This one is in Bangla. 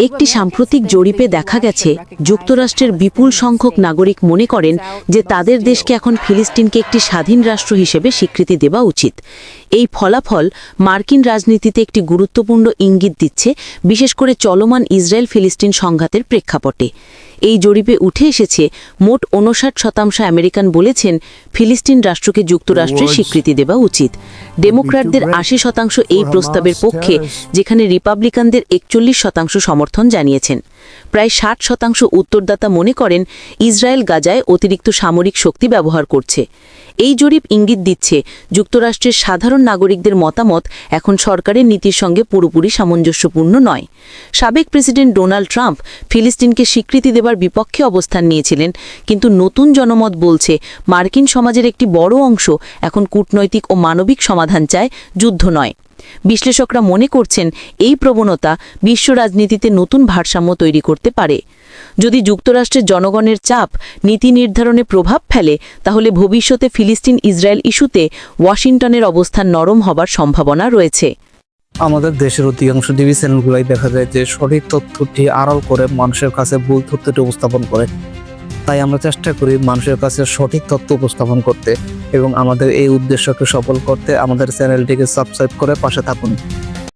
একটি সাম্প্রতিক জরিপে দেখা গেছে যুক্তরাষ্ট্রের বিপুল সংখ্যক নাগরিক মনে করেন যে তাদের দেশকে এখন ফিলিস্তিনকে একটি স্বাধীন রাষ্ট্র হিসেবে স্বীকৃতি দেওয়া উচিত। এই ফলাফল মার্কিন রাজনীতিতে একটি গুরুত্বপূর্ণ ইঙ্গিত দিচ্ছে, বিশেষ করে চলমান ইসরায়েল ফিলিস্তিন সংঘাতের প্রেক্ষাপটে। এই জরিপে উঠে এসেছে মোট ৫৯% আমেরিকান বলেছেন ফিলিস্তিন রাষ্ট্রকে যুক্তরাষ্ট্রের স্বীকৃতি দেওয়া উচিত। ডেমোক্র্যাটদের ৮০% এই প্রস্তাবের পক্ষে, যেখানে রিপাবলিকানদের ৪১% সমর্থন জানিয়েছেন। প্রায় ৬০% উত্তরদাতা মনে করেন ইসরায়েল গাজায় অতিরিক্ত সামরিক শক্তি ব্যবহার করছে। এই জরিপ ইঙ্গিত দিচ্ছে যুক্তরাষ্ট্রের সাধারণ নাগরিকদের মতামত এখন সরকারের নীতির সঙ্গে পুরোপুরি সামঞ্জস্যপূর্ণ নয়। সাবেক প্রেসিডেন্ট ডোনাল্ড ট্রাম্প ফিলিস্তিনকে স্বীকৃতি দেবার বিপক্ষে অবস্থান নিয়েছিলেন, কিন্তু নতুন জনমত বলছে মার্কিন সমাজের একটি বড় অংশ এখন কূটনৈতিক ও মানবিক সমাধান চায়, যুদ্ধ নয়। বিশ্লেষকরা মনে করছেন এই প্রবণতা বিশ্ব রাজনীতিতে নতুন ভারসাম্য তৈরি করতে পারে। যদি যুক্তরাষ্ট্রের জনগণের চাপ নীতি নির্ধারণে প্রভাব ফেলে, তাহলে ভবিষ্যতে ফিলিস্তিন ইসরায়েল ইস্যুতে ওয়াশিংটনের অবস্থান নরম হবার সম্ভাবনা রয়েছে। আমাদের দেশের অধিকাংশ টিভি চ্যানেলগুলোই দেখা যায় যে সঠিক তথ্যটি আড়াল করে মানুষের কাছে ভুল তথ্যটি উপস্থাপন করে। তাই আমরা চেষ্টা করি মানুষের কাছে সঠিক তথ্য উপস্থাপন করতে, এবং আমাদের এই উদ্দেশ্যকে সফল করতে আমাদের চ্যানেলটিকে সাবস্ক্রাইব করে পাশে থাকুন।